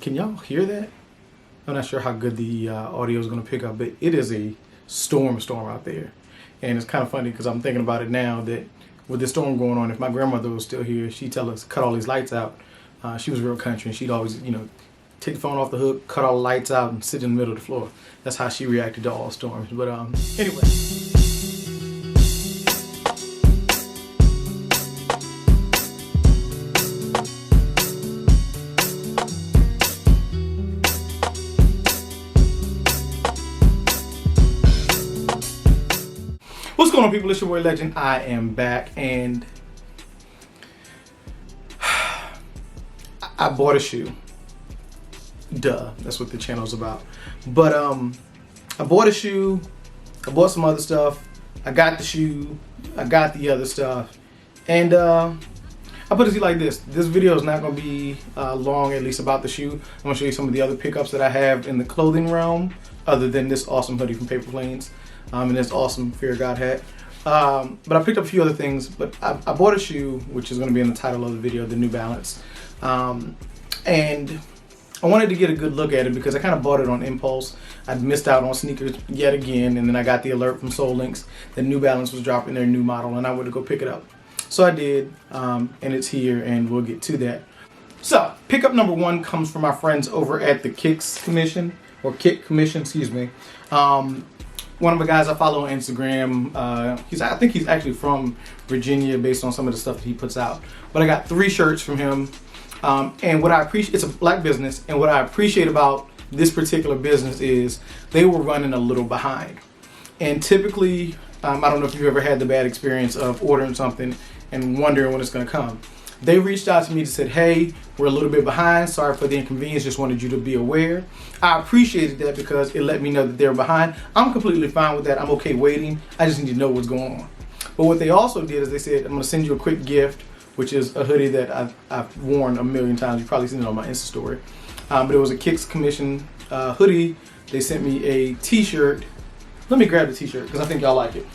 Can y'all hear that? I'm not sure how good the audio is going to pick up, but it is a storm out there. And it's kind of funny because I'm thinking about it now that with the storm going on, if my grandmother was still here, she'd tell us to cut all these lights out. She was real country, and she'd always, take the phone off the hook, cut all the lights out, and sit in the middle of the floor. That's how she reacted to all storms. But anyway. What's going on, people? It's your boy Legend. I am back, and I bought a shoe. Duh, that's what the channel's about. But I bought a shoe, I bought some other stuff, I got the shoe, I got the other stuff, and I put it like this. This video is not going to be long, at least about the shoe. I'm going to show you some of the other pickups that I have in the clothing realm, other than this awesome hoodie from Paper Planes, and this awesome Fear of God hat. But I picked up a few other things, but I bought a shoe, which is going to be in the title of the video, the New Balance. And I wanted to get a good look at it because I kind of bought it on impulse. I'd missed out on sneakers yet again, and then I got the alert from Soul Links that New Balance was dropping their new model, and I went to go pick it up. So I did, and it's here, and we'll get to that. So, pickup number one comes from my friends over at the Kick Commission, excuse me. One of the guys I follow on Instagram, I think he's actually from Virginia based on some of the stuff that he puts out. But I got 3 shirts from him. And what I appreciate, it's a black business, and what I appreciate about this particular business is they were running a little behind. And typically, I don't know if you've ever had the bad experience of ordering something and wondering when it's going to come. They reached out to me and said, hey, we're a little bit behind. Sorry for the inconvenience. Just wanted you to be aware. I appreciated that because it let me know that they're behind. I'm completely fine with that. I'm okay waiting. I just need to know what's going on. But what they also did is they said, I'm going to send you a quick gift, which is a hoodie that I've worn a million times. You've probably seen it on my Insta story. But it was a Kicks Commission hoodie. They sent me a t-shirt. Let me grab the t-shirt because I think y'all like it.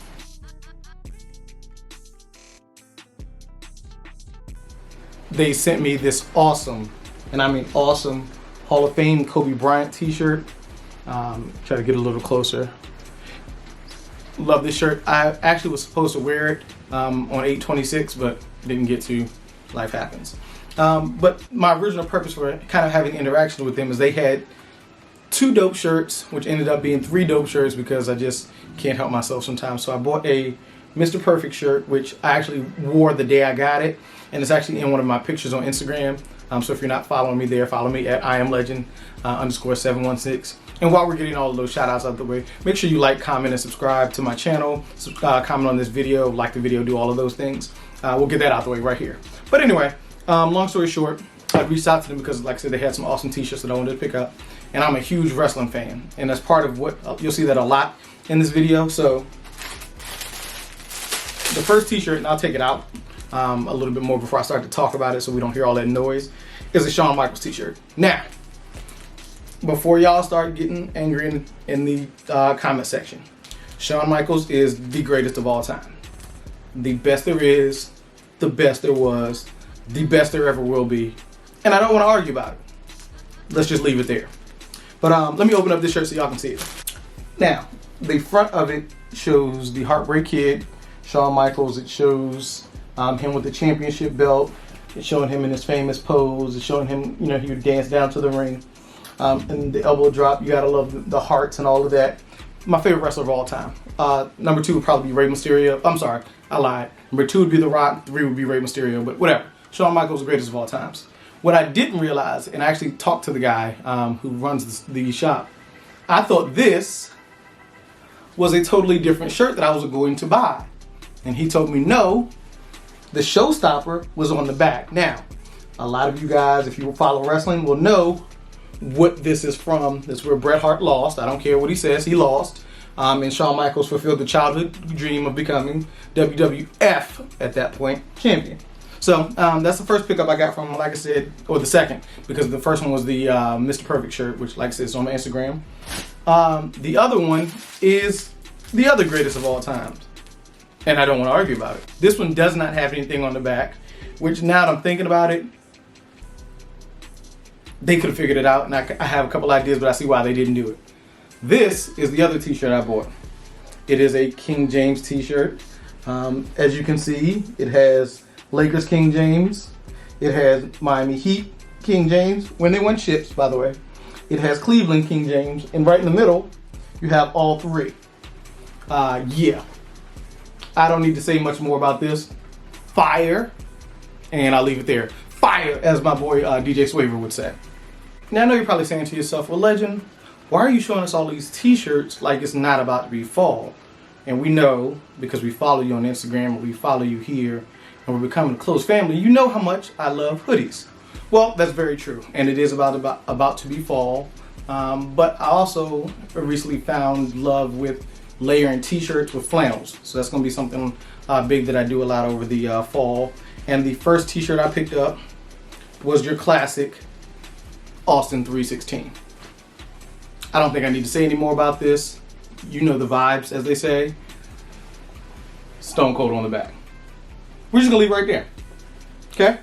They sent me this awesome, and I mean awesome, Hall of Fame Kobe Bryant t-shirt. Try to get a little closer. Love this shirt. I actually was supposed to wear it on 8/26, but didn't get to. Life happens. But my original purpose for kind of having interaction with them is they had 2 dope shirts, which ended up being 3 dope shirts because I just can't help myself sometimes. So I bought a Mr. Perfect shirt, which I actually wore the day I got it, and it's actually in one of my pictures on Instagram. So if you're not following me there, follow me at IamLegend_716. And while we're getting all of those shout outs out of the way, make sure you like, comment, and subscribe to my channel. Comment on this video, like the video, do all of those things. We'll get that out the way right here. But anyway, long story short, I reached out to them because, like I said, they had some awesome t-shirts that I wanted to pick up. And I'm a huge wrestling fan. And that's part of what, you'll see that a lot in this video. So the first t-shirt, and I'll take it out a little bit more before I start to talk about it so we don't hear all that noise, is a Shawn Michaels t-shirt. Now, before y'all start getting angry in the comment section, Shawn Michaels is the greatest of all time. The best there is, the best there was, the best there ever will be. And I don't want to argue about it. Let's just leave it there. But let me open up this shirt so y'all can see it. Now, the front of it shows the Heartbreak Kid, Shawn Michaels. It shows him with the championship belt. It's showing him in his famous pose. It's showing him, he would dance down to the ring. And the elbow drop, you gotta love the hearts and all of that. My favorite wrestler of all time. Number 2 would probably be Rey Mysterio. I'm sorry, I lied. Number 2 would be The Rock. 3 would be Rey Mysterio, but whatever. Shawn Michaels is the greatest of all times. What I didn't realize, and I actually talked to the guy who runs the shop, I thought this was a totally different shirt that I was going to buy. And he told me no, the showstopper was on the back. Now, a lot of you guys, if you follow wrestling, will know what this is from. This is where Bret Hart lost. I don't care what he says, he lost. And Shawn Michaels fulfilled the childhood dream of becoming WWF, at that point, champion. So that's the first pickup I got from him, like I said, or the second, because the first one was the Mr. Perfect shirt, which, like I said, is on my Instagram. The other one is the other greatest of all times, and I don't want to argue about it. This one does not have anything on the back, which now that I'm thinking about it, they could have figured it out, and I have a couple ideas, but I see why they didn't do it. This is the other t-shirt I bought. It is a King James t-shirt. As you can see, it has Lakers King James. It has Miami Heat King James, when they won ships, by the way. It has Cleveland King James, and right in the middle, you have all three. Yeah. I don't need to say much more about this. Fire. And I'll leave it there. Fire, as my boy DJ Swaver would say. Now I know you're probably saying to yourself, well, Legend, why are you showing us all these t-shirts like it's not about to be fall? And we know, because we follow you on Instagram, or we follow you here, and we're becoming a close family, you know how much I love hoodies. Well, that's very true, and it is about to be fall. But I also recently found love with layering t-shirts with flannels. So that's going to be something big that I do a lot over the fall. And the first t-shirt I picked up was your classic Austin 316. I don't think I need to say any more about this. You know the vibes, as they say. Stone Cold on the back. We're just going to leave it right there. Okay?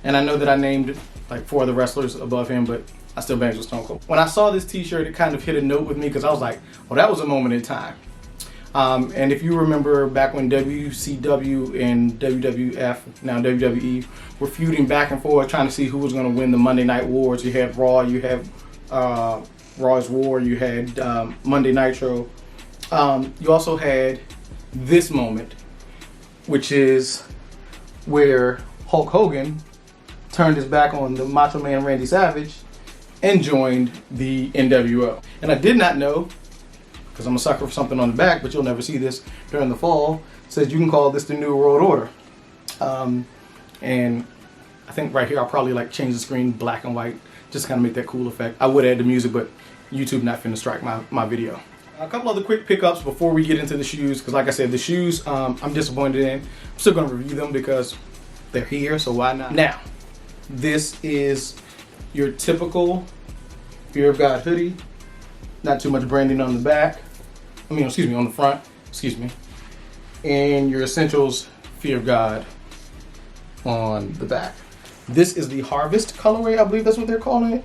And I know that I named like 4 other wrestlers above him, but I still bang with Stone Cold. When I saw this t-shirt, it kind of hit a note with me because I was like, well, that was a moment in time. And if you remember back when WCW and WWF, now WWE, were feuding back and forth trying to see who was going to win the Monday Night Wars. You had Raw, you had Raw's War, you had Monday Nitro. You also had this moment, which is where Hulk Hogan turned his back on the Macho Man Randy Savage and joined the NWO. And I did not know, because I'm a sucker for something on the back, but you'll never see this during the fall, says you can call this the New World Order. And I think right here I'll probably like change the screen black and white, just kind of make that cool effect. I would add the music, but YouTube not finna strike my video. A couple other quick pickups before we get into the shoes, because like I said, the shoes I'm disappointed in. I'm still gonna review them because they're here, so why not? Now, this is your typical Fear of God hoodie. Not too much branding on the back. On the front. And your Essentials Fear of God on the back. This is the Harvest colorway, I believe that's what they're calling it.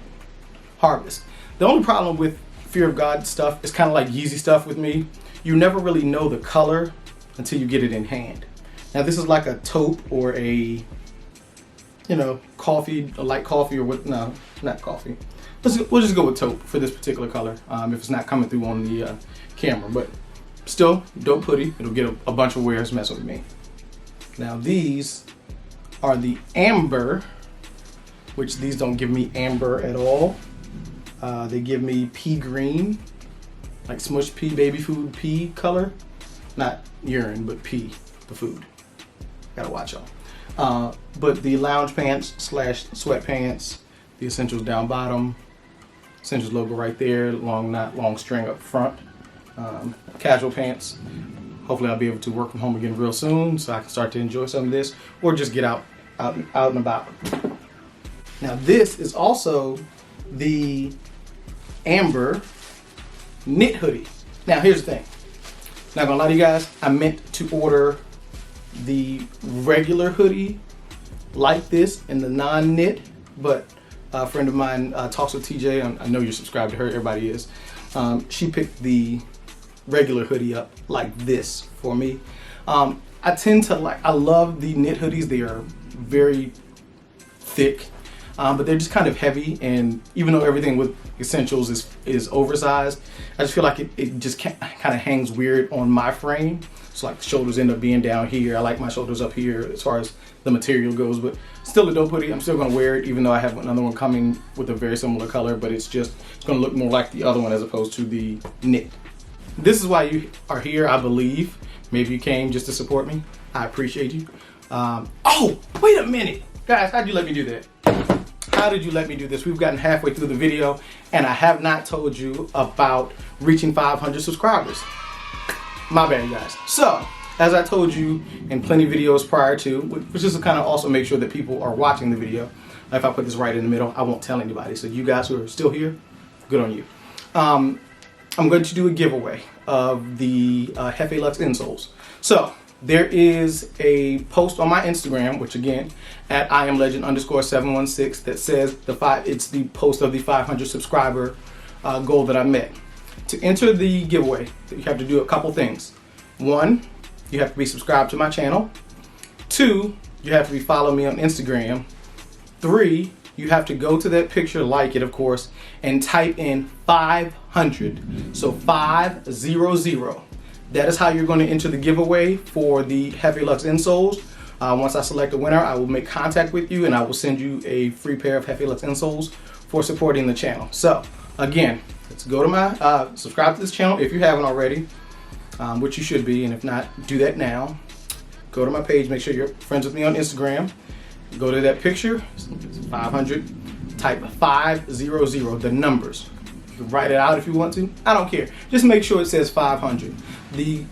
Harvest. The only problem with Fear of God stuff is kind of like Yeezy stuff with me. You never really know the color until you get it in hand. Now this is like a taupe or a, coffee, a light coffee or what? No, not coffee. We'll just go with taupe for this particular color if it's not coming through on the camera. But still, dope hoodie. It'll get a bunch of wears messing with me. Now these are the amber, which these don't give me amber at all. They give me pea green, like smushed pea, baby food pea color. Not urine, but pea, the food. Gotta watch y'all. But the lounge pants / sweatpants, the Essentials down bottom, Essentials logo right there, long knot, long string up front. Casual pants. Hopefully I'll be able to work from home again real soon so I can start to enjoy some of this or just get out and about. Now this is also the amber knit hoodie. Now here's the thing. Not gonna lie to you guys, I meant to order the regular hoodie like this in the non-knit, but a friend of mine talks with TJ. I know you're subscribed to her, everybody is. She picked the regular hoodie up like this for me. I tend to I love the knit hoodies. They are very thick, but they're just kind of heavy, and even though everything with Essentials is oversized, I just feel like it just kind of hangs weird on my frame. So like the shoulders end up being down here. I like my shoulders up here as far as the material goes, but still a dope hoodie. I'm still gonna wear it, even though I have another one coming with a very similar color, but it's gonna look more like the other one as opposed to the knit. This is why you are here, I believe. Maybe you came just to support me. I appreciate you. Oh, wait a minute. Guys, how'd you let me do that? How did you let me do this? We've gotten halfway through the video and I have not told you about reaching 500 subscribers. My bad, guys. So, as I told you in plenty of videos prior to, which is to kind of also make sure that people are watching the video. If I put this right in the middle, I won't tell anybody. So you guys who are still here, good on you. I'm going to do a giveaway of the Hefe Lux insoles. So, there is a post on my Instagram, which again, at IamLegend_716, that says it's the post of the 500 subscriber goal that I met. To enter the giveaway, you have to do a couple things. 1, you have to be subscribed to my channel. 2, you have to be following me on Instagram. 3, you have to go to that picture, like it of course, and type in 500. So 500. That is how you're going to enter the giveaway for the Heavy Lux insoles. Once I select a winner, I will make contact with you and I will send you a free pair of Heavy Lux insoles for supporting the channel. So again, let's go to my, subscribe to this channel if you haven't already, which you should be, and if not, do that now. Go to my page, make sure you're friends with me on Instagram. Go to that picture, it's 500, type 500, the numbers. You can write it out if you want to, I don't care. Just make sure it says 500. The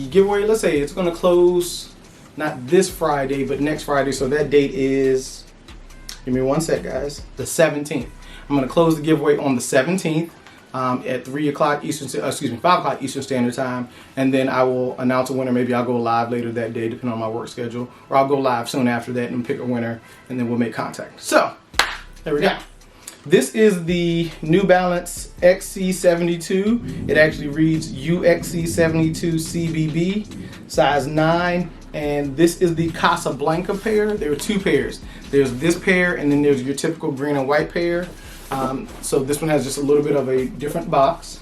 giveaway, let's say it's gonna close, not this Friday, but next Friday, so that date is, give me one sec guys, the 17th. I'm gonna close the giveaway on the 17th at 5 o'clock Eastern Standard Time, and then I will announce a winner. Maybe I'll go live later that day, depending on my work schedule, or I'll go live soon after that and pick a winner, and then we'll make contact. So, there we go. This is the New Balance XC-72. It actually reads UXC-72 CBB, size 9, and this is the Casablanca pair. There are 2 pairs. There's this pair, and then there's your typical green and white pair. So this one has just a little bit of a different box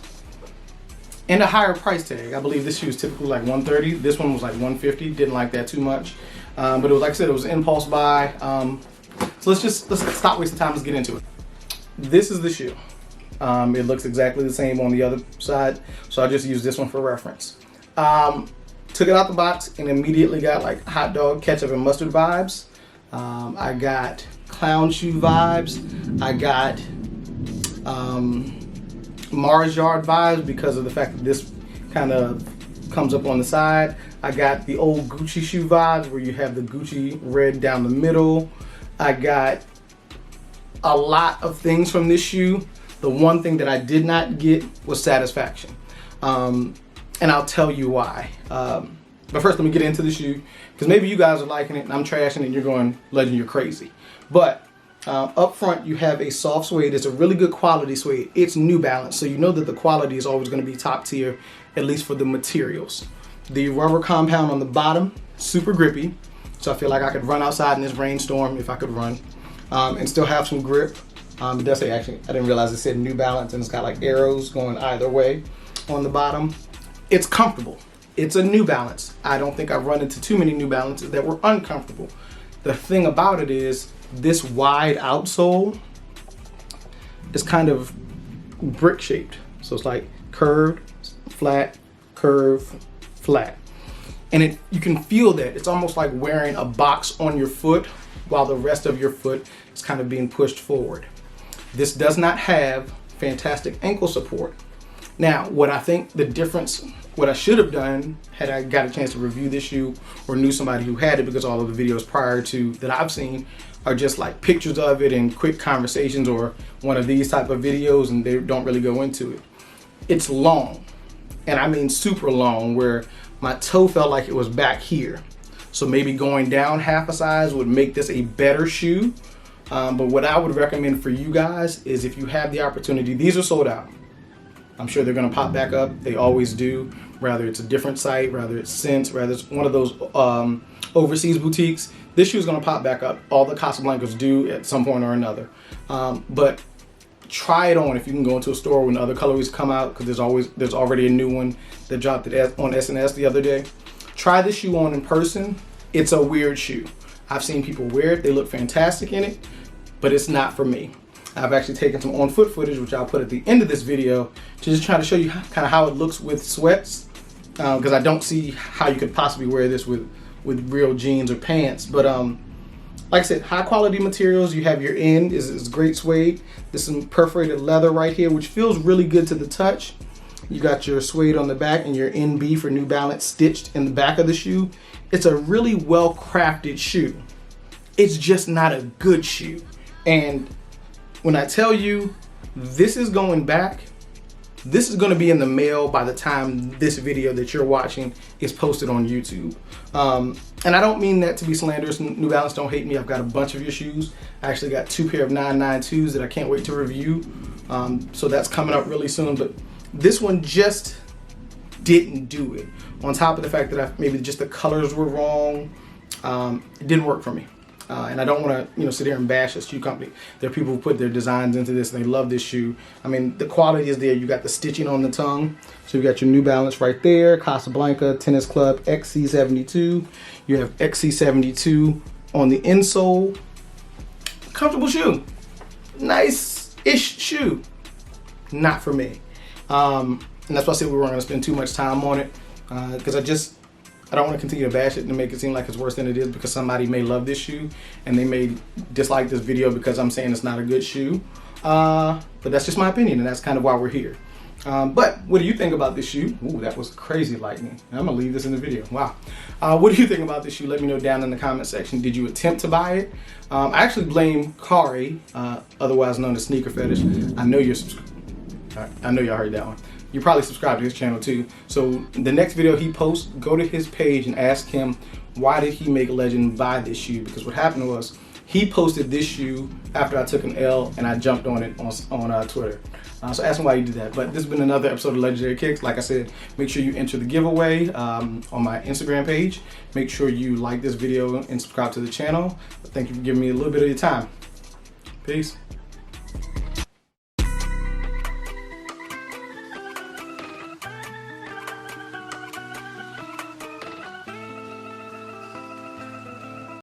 and a higher price tag. I believe this shoe is typically like $130. This one was like $150. Didn't like that too much, but it was, like I said, it was an impulse buy. So let's stop wasting time. Let's get into it. This is the shoe. It looks exactly the same on the other side, so I just used this one for reference. Took it out the box and immediately got like hot dog, ketchup, and mustard vibes. I got clown shoe vibes. I got Mars Yard vibes because of the fact that this kind of comes up on the side. I got the old Gucci shoe vibes where you have the Gucci red down the middle. I got a lot of things from this shoe. The one thing that I did not get was satisfaction. And I'll tell you why. But first, let me get into the shoe, because maybe you guys are liking it and I'm trashing it and you're going, Legend, you're crazy. But up front, you have a soft suede. It's a really good quality suede. It's New Balance, so you know that the quality is always going to be top tier, at least for the materials. The rubber compound on the bottom, super grippy. So I feel like I could run outside in this rainstorm if I could run, and still have some grip. It does say, actually, I didn't realize it said New Balance, and it's got like arrows going either way on the bottom. It's comfortable. It's a New Balance. I don't think I've run into too many New Balances that were uncomfortable. The thing about it is this wide outsole is kind of brick shaped. So it's like curved, flat, curve, flat. And you can feel that. It's almost like wearing a box on your foot while the rest of your foot is kind of being pushed forward. This does not have fantastic ankle support. Now, what I think the difference, what I should have done had I got a chance to review this shoe or knew somebody who had it, because all of the videos prior to that I've seen are just like pictures of it and quick conversations, or one of these type of videos, and they don't really go into it. It's long, and I mean super long, where my toe felt like it was back here. So maybe going down half a size would make this a better shoe. But what I would recommend for you guys is, if you have the opportunity, these are sold out. I'm sure they're gonna pop back up. They always do, whether it's a different site, whether it's Sense, whether it's one of those overseas boutiques. This shoe is gonna pop back up. All the Casablancas do at some point or another. But try it on if you can go into a store when other colorways come out, because there's already a new one that dropped it on SNS the other day. Try this shoe on in person. It's a weird shoe. I've seen people wear it. They look fantastic in it, but it's not for me. I've actually taken some on-foot footage, which I'll put at the end of this video, to just try to show you kind of how it looks with sweats, because I don't see how you could possibly wear this with real jeans or pants. But like I said, high quality materials. You have your end is great suede. There's some perforated leather right here, which feels really good to the touch. You got your suede on the back and your NB for New Balance stitched in the back of the shoe. It's a really well crafted shoe. It's just not a good shoe. And when I tell you this is going back, This is going to be in the mail by the time this video that you're watching is posted on YouTube. And I don't mean that to be slanderous. New Balance, don't hate me. I've got a bunch of your shoes. I actually got 2 pair of 992s that I can't wait to review. So that's coming up really soon. But this one just didn't do it. On top of the fact that maybe just the colors were wrong, it didn't work for me. And I don't want to, sit here and bash this shoe company. There are people who put their designs into this and they love this shoe. I mean, the quality is there. You got the stitching on the tongue. So you got your New Balance right there, Casablanca Tennis Club XC-72. You have XC-72 on the insole. Comfortable shoe. Nice-ish shoe. Not for me. And that's why I said we weren't going to spend too much time on it. Because I don't want to continue to bash it and make it seem like it's worse than it is, because somebody may love this shoe and they may dislike this video because I'm saying it's not a good shoe. But that's just my opinion, and that's kind of why we're here. But what do you think about this shoe? Ooh, that was crazy lightning. I'm going to leave this in the video. Wow. What do you think about this shoe? Let me know down in the comment section. Did you attempt to buy it? I actually blame Kari, otherwise known as Sneaker Fetish. I know you're subscribed. I know y'all heard that one. You probably subscribe to his channel too. So the next video he posts, go to his page and ask him why did he make Legend buy this shoe, because what happened was he posted this shoe after I took an L and I jumped on it on Twitter. So ask him why he did that. But this has been another episode of Legendary Kicks. Like I said, make sure you enter the giveaway on my Instagram page. Make sure you like this video and subscribe to the channel. Thank you for giving me a little bit of your time. Peace.